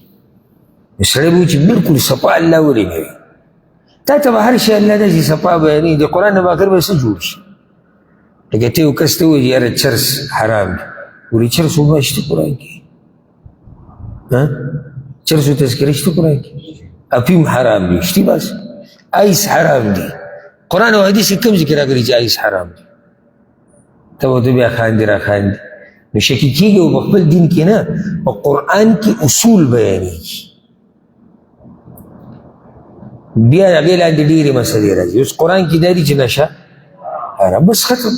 سړی به وایي چې بلکل صفا الله ولې نه وي تا ته به هر شی الله داسې صفا بیانوي د قرآن نه به اخر به څه جوړ شي لکه ته یو کس ته ووایي یاره چرس حرام دی ولې چرس وبه شته قرآن کې چرسو تذکره شته قرآن کې افیم حرام دی شتي بس آیس حرام دی قرآن او حدیث کوم ذکر راغلی چې آیس حرام دی ته ورته بیا خاندي را خاندي نو شکي کېږي او په خپل دین کې نه په قرآن کې اصول بیانېږي بیا هغې لاندې ډېرې مسلې راځي اوس قرآن کې دا دي چې نشه حرام بس ختم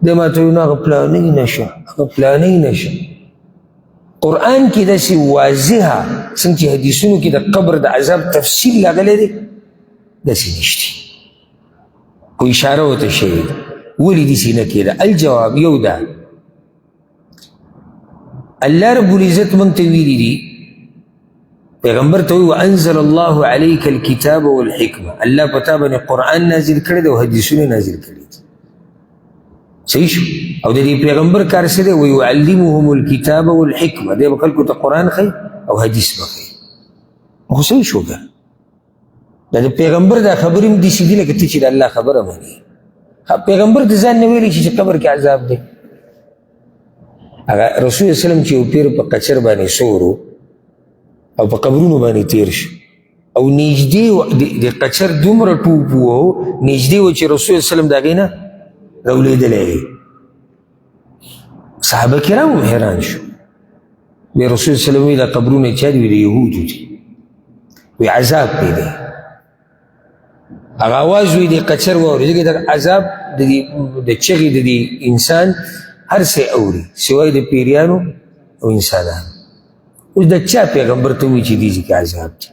دی ما ته وایي نو هغه پلانۍ نشه هغه پلانۍ نشه قرآن کې داسې واضحه څنګه چې حدیثونو کې د قبر د عذاب تفصیل راغلی دی داسې نشته خو اشاره ورته شوې ده ولې داسې نه کېده الجواب یو ده الله رب العزت موږ ته ویلي دي پیغمبر ته وایي وانزل الله علیک الکتاب والحکمه الله په تا باندې قرآن نازل کړی دی او حدیثونه نازل کړي دي صحیح شو او د دې پیغمبر کار څه دی ویعلمهم الکتاب والحکمه دی به خلکو ته قرآن ښیي او حدیث به ښیي خو صحیح شو که دا د پیغمبر دا خبرې هم داسې دي لکه ته چې د الله خبره منې پیغمبر د ځان نه ویلی چې قبر کې عذاب دی هغه رسول وسلم چې یو پیر په قچر باندې سورو او په قبرونو باندې تیر شو او نږدې د قچر دومره ټوپ و نږدې و چې رسول وسلم د هغې نه راولېدلی صحابه کرام هم حیران شو وی رسول وسلم وی دا قبرونه چا دي وی د یهودو دي وی عذاب پرې دی هغه اواز وی د قچر واوري ځکه د عذاب د چغې د انسان هر څه اوري سوای د پیریانو او انسانانو اوس د چا پیغمبر ته وایي چې دې ځای کې عذاب دی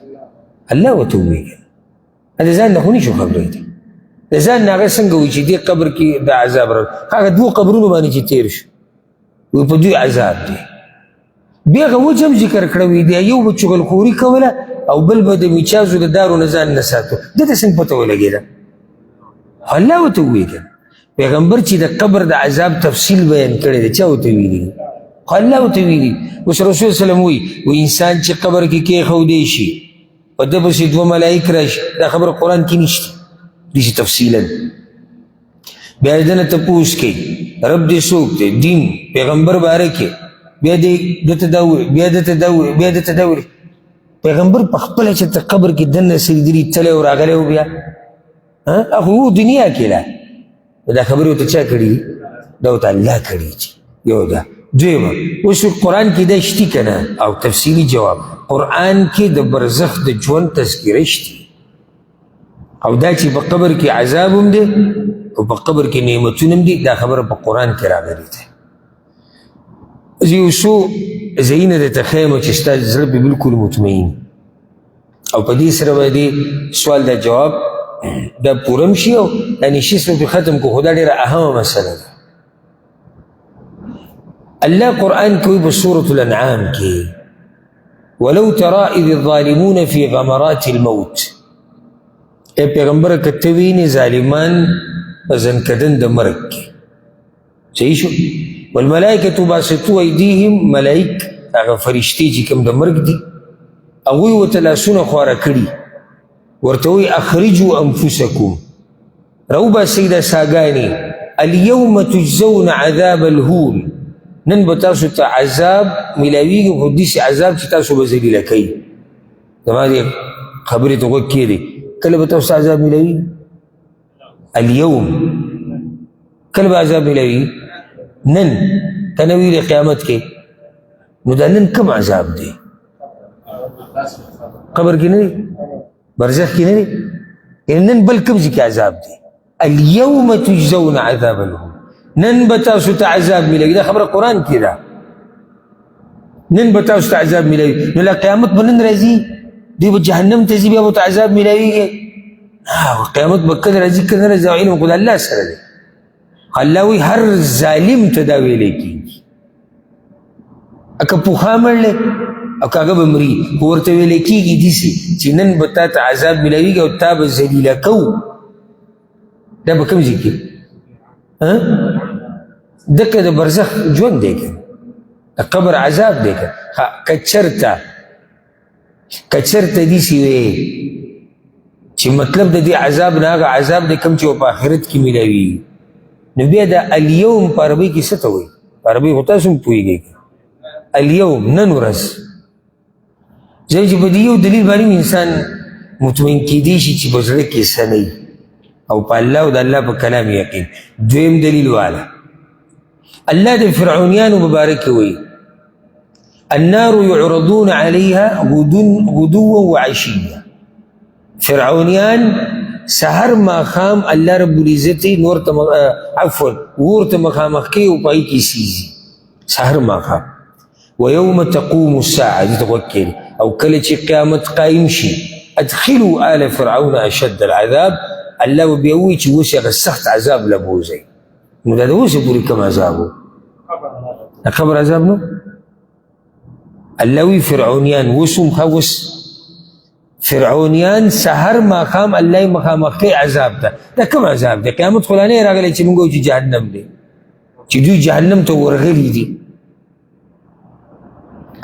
الله ورته ووایي د ځان نه خو نشو خبرېدی د ځان نه هغه څنګه وایي چې دې قبر کې د عذاب راغلی هغه دوو قبرونو باندې چې تېر شو وایي په دوی عذاب دی بیا هغه وجه هم ذکر کړی دی یو به چغلخوري کوله او بل به د میچازو د دارو نه ځان نه ساتو ده ته څنګه پته ولګېده الله ورته ووایي که پیغمبر چې د قبر د عذاب تفصیل بیان کړی دی چا ورته ویلي خو الله ورته ویلي اوس رسول سلم وایي انسان چې قبر کې کېښودی شي په ده پسې دوه ملایک راشي دا خبره قرآن کې نشته داسې تفصیلا بیا د ده نه تپوس کوي رب دې څوک دی دین پیغمبر باره کې بیا دې دته دا ووایي بیا دته دا ووایي بیا دته دا ووایي پیغمبر په خپله چې ته قبر کې دننه سجدلي تلی او راغلی و بیا خو دنیا کې لا دا خبرې ورته چا کړي دي دا ورته الله کړي چې یو ده دویمه اوس قرآن کې دا شتي که نه او تفصیلي جواب قرآن کې د برزخ د ژوند تذکره شتي او دا چې په قبر کې عذاب هم دی او په قبر کې نعمتونه هم دي دا خبره په قرآن کې راغلې ده یو څو ځایونه درته ښیم چې ستا زړه به بلکل مطمئن او په دې سره به دې سوال دا جواب دا پوره هم شي او دا نشیس به ختم کړو. خو دا ډېره اهمه مسله ده. الله قرآن کوي په سورة الانعام کې ولو ترى اذ الظالمون في غمرات الموت. ای پیغمبر که ته وینې ظالمان په زنکدن د مرګ کې. صحیح شو. والملائکة باسطو ایدیهم، ملائک هغه فرشتې چې کوم د مرګ دي هغوی ورته لاسونه خواره کړي، ورته وایي اخرجوا انفسکم، راوباسئ دا ساګانې، الیوم تجزون عذاب الهون، نن به تاسو ته عذاب میلاویږي، خو داسې عذاب چې تاسو به ذلیله کوي. زما دې خبرې ته غوږ کښېږدئ. کله به تاسو ته عذاب میلاویږي؟ الیوم. کله به عذاب میلاویږي؟ نن. که نه ویلې قیامت کې نو دا نن کوم عذاب دی؟ قبر کې نه دی؟ برزخ کې نه دی؟ یعنې نن بل کوم ځای کې عذاب دی؟ الیوم تجزون عذاب الهون، نن به تاسو ته عذاب میلاوي. دا خبره قرآن کې ده. نن به تاسو ته عذاب میلاوي. نو لا قیامت به نن راځي؟ دوی به جهنم ته ځي بیا به ورته عذاب میلاویږي؟ قیامت به کله راځي کله نه راځي، علم خو د الله سره دی. الله وی هر ظالم ته دا ویلی کېږي، که پوخا مړلی او که هغه به مري، خو ورته ویلی کېږي داسې چې نن به تا ته عذاب میلاویږي او تا به ذلیله کوو. دا به کوم ځای کې؟ دکه د برزخ ژوند دی که د قبر عذاب دی که. که چرته داسې وی چې مطلب د دې عذاب نه هغه عذاب دی کوم چې په آخرت کې میلاویږي، نو بیا دا الیوم په عربۍ کې څه ته وایي؟ په عربۍ خو تاسو هم پوهېږئ. الیوم نن ورځ. ځکه چې په دې یو دلیل باندې انسان مطمئن کېدی شي چې په زړه کې څه نه وي او په الله او د الله په کلام یقین. دویم دلیل والا الله د فرعونیانو مبارک وایي النار يعرضون عليها غدوا وعشيا. فرعونیان سحر ماښام الله رب العزت نور ته عفوا اور ته مخامخ کوي او پای کې سیزي سحر ماښام. ويوم تقوم الساعه دې ته غوږ کېږدي. او کله چې قیامت قایم شي ادخلوا آل فرعون اشد العذاب، الله به بیا وایي چې اوس هغه سخت عذاب له بوځئ. نو دا د اوسه پورې کوم عذاب و؟ د قبر عذاب نو؟ الله وی فرعونیان اوس هم اوس فرعونیان سحر ماښام الله یې مخامخ کوي عذاب ته. دا کوم عذاب دی؟ قیامت خو لا نه راغلی چې موږ وایو چې جهنم دی، چې دوی جهنم ته ورغلي دي.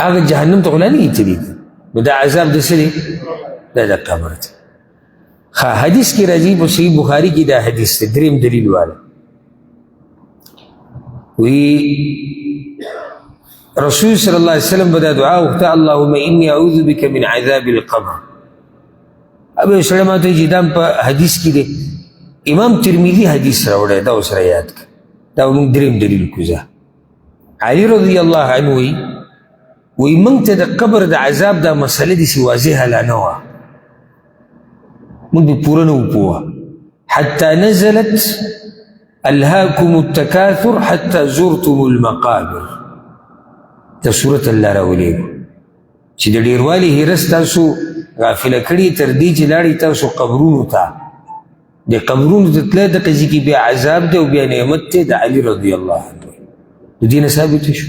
هغه جهنم ته خو لا نه دي تللي دي. نو دا عذاب د څه دی؟ دا د قبر دی. حدیث کې راځي په صحیح بخاري کې دا حدیث دی. دریم دلیل والا وی رسول صلی الله علیه وسلم به دا دعا وکړه اللهم انی اعوذ بک من عذاب القبر. ابو سلمہ ته چې دا په حدیث کې دی. امام ترمذی حدیث راوړی، دا اوس را یاد کړه. دا موږ دریم دلیل کوزه. علي رضی الله عنه وی موږ ته د قبر د عذاب دا مسله داسې واضحه لا نه وه، موږ به پوره نه وو پوه. حتی نزلت الهاکم التکاثر حتی زرتم المقابر. دا صورت الله راولېږو چې د ډېروالي هرس تاسو غافله کړي تر دې چې لاړئ تاسو قبرونو ته. د قبرونو ته تله دغه ځای کې بیا عذاب دی او بیا نعمت دی. د علي رضی الله عنه د دې نه ثابته شو.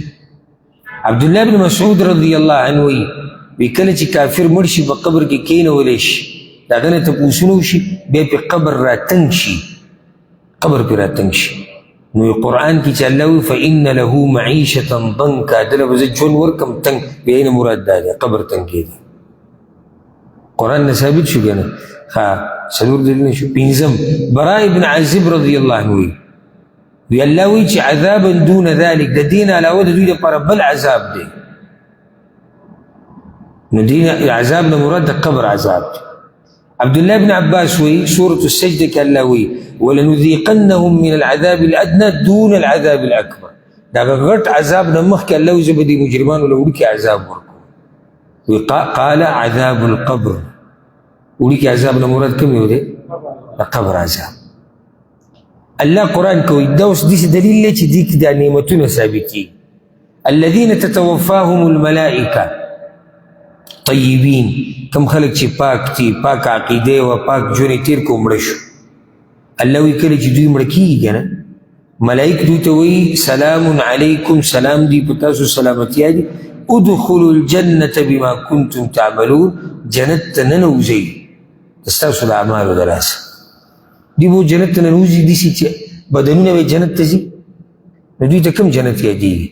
عبدالله بن مسعود رضی الله عنه وی کله چې کافر مړ شي په قبر کې کېنولی شي، د هغه نه تپوسونه وشي، بیا پې قبر راتنګ شي، قبر پې راتنګ شي. نو قرآن کې چې الله وی فإن له معیشة ضنکا، دله به زه ژوند ورکړم تنګ. بیا یې نه مراد دا دی قبر تنګ کېدی. قرآن نه ثابت شو که نه؟ څلور دلیلونه شو. پنځم براء بن عازب رضی الله عنه وی الله وی چې عذابا دون ذلک، د دین علاوه د دوی لپاره بل عذاب دی. نو دین عذاب نه مراد د قبر عذاب دی. عبدالله بن عباس وی سورة السجده کې الله وی ولنذيقنهم من العذاب الادنى دون العذاب الاكبر. دا غټ عذاب نه مخکې الله وی زه به دې مجرمانو له وړوکي عذاب ورکوم. قال عذاب القبر، وړوکي عذاب نه مراد کوم یو دی؟ د قبر عذاب. الله قرآن کوي دا اوس داسې دلیل دی چې دې کې دا نعمتونه ثابتېږي. الذين تتوفاهم الملائکه طیبین، کم خلق چې پاک دي، پاک عقیده و پاک ژوند تیر کو مړه شو. الله وی کله چې دوی مړه کیږي کنه ملائک دوی ته وی سلام علیکم، سلام دی په تاسو، سلامتی دی، ادخلوا الجنة بما كنتم تعملون، جنت ته ننوځئ ستاسو د اعمالو د لاسه. دوی به جنت ته ننوځي داسې چې بدنونه به جنت ته ځي، نو دوی ته کوم جنت یادېږي؟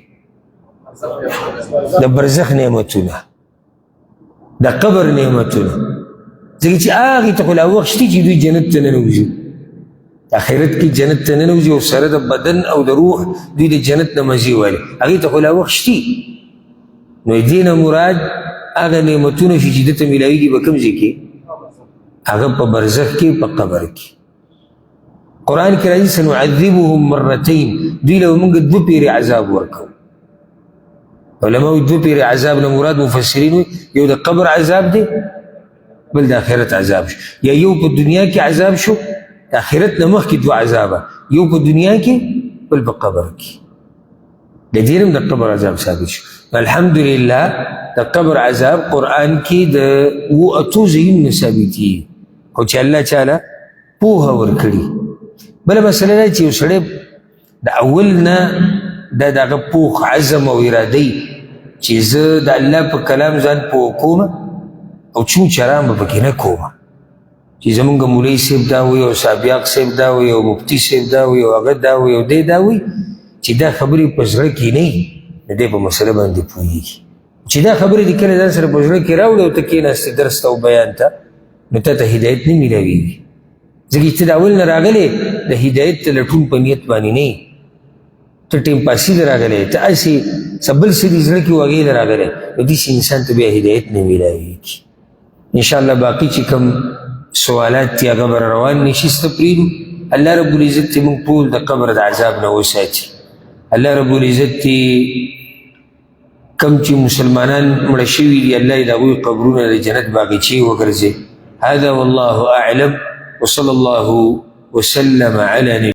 د برزخ نعمتونه، د قبر نعمتونه، ځکه چې هغې ته خو لا وخت شته چې دوی جنت ته ننوځي. آخرت کې جنت ته ننوځي او سره د بدن او د روح دوی د جنت نه مزې والي، هغې ته خو لا وخت شته. نو دې نه مراد هغه نعمتونه چې ده ته میلاویږي په کوم ځای کې؟ هغه په برزخ کې، په قبر کې. قرآن کې راځي سنعذبهم مرتين، دوی له موږ دوه پیرې عذاب ورکوو. علماء دوه پیرې عذاب نه مراد مفسرین وي یو د قبر عذاب دی، بل د آخرت عذاب شو، یا یو په دنیا کې عذاب شو، د آخرت نه مخکې دوه عذابه، یو په دنیا کې بل په قبر کې. د دې هم د قبر عذاب ثابت شو. الحمدلله د قبر عذاب قرآن کې د 8 ځایونو ثابتېږي، خو چې الله تعالی پوهه ورکړي. بله مسله دا چې یو سړی د اول نه د دغه پوخ عزم او ارادې چې زه د الله په کلام ځان پوه کوم او چون چران به پکې نه کوم، چې زمونږ مولوي صاحب دا وایي او سابق صاحب دا وایي او مفتي صاحب دا وایي او هغه دا وایي او دی دا وایي، چې دا خبرې په زړه کې نه وي، د دې په مسله باندې پوهېږي. چې دا خبرې دې کله ځان سره په زړه کې راوړې او ته کېناستې درس ته او بیان ته، نو تا ته هدایت نه میلاویږي، ځکه چې ته د اول نه راغلی د هدایت ته لټون په نیت باندې نه یې، ته ټیم پاسي له راغلی، ته هسې څه بل څه دې زړه کې وږې له راغلی، نو داسې انسان ته بیا هدایت نه میلاویږي. انشاءالله باقي چې کوم سوالات دي هغه به روان نشي، سته پرېږدو. الله رب العزت دې موږ ټول د قبر د عذاب نه وساتي. الله رب العزت دې کم چې مسلمانان مړه شوي دي الله یې د هغوی قبرونه د جنت باغچې وګرځي. هذا والله اعلم وصلى الله وسلم على نبينا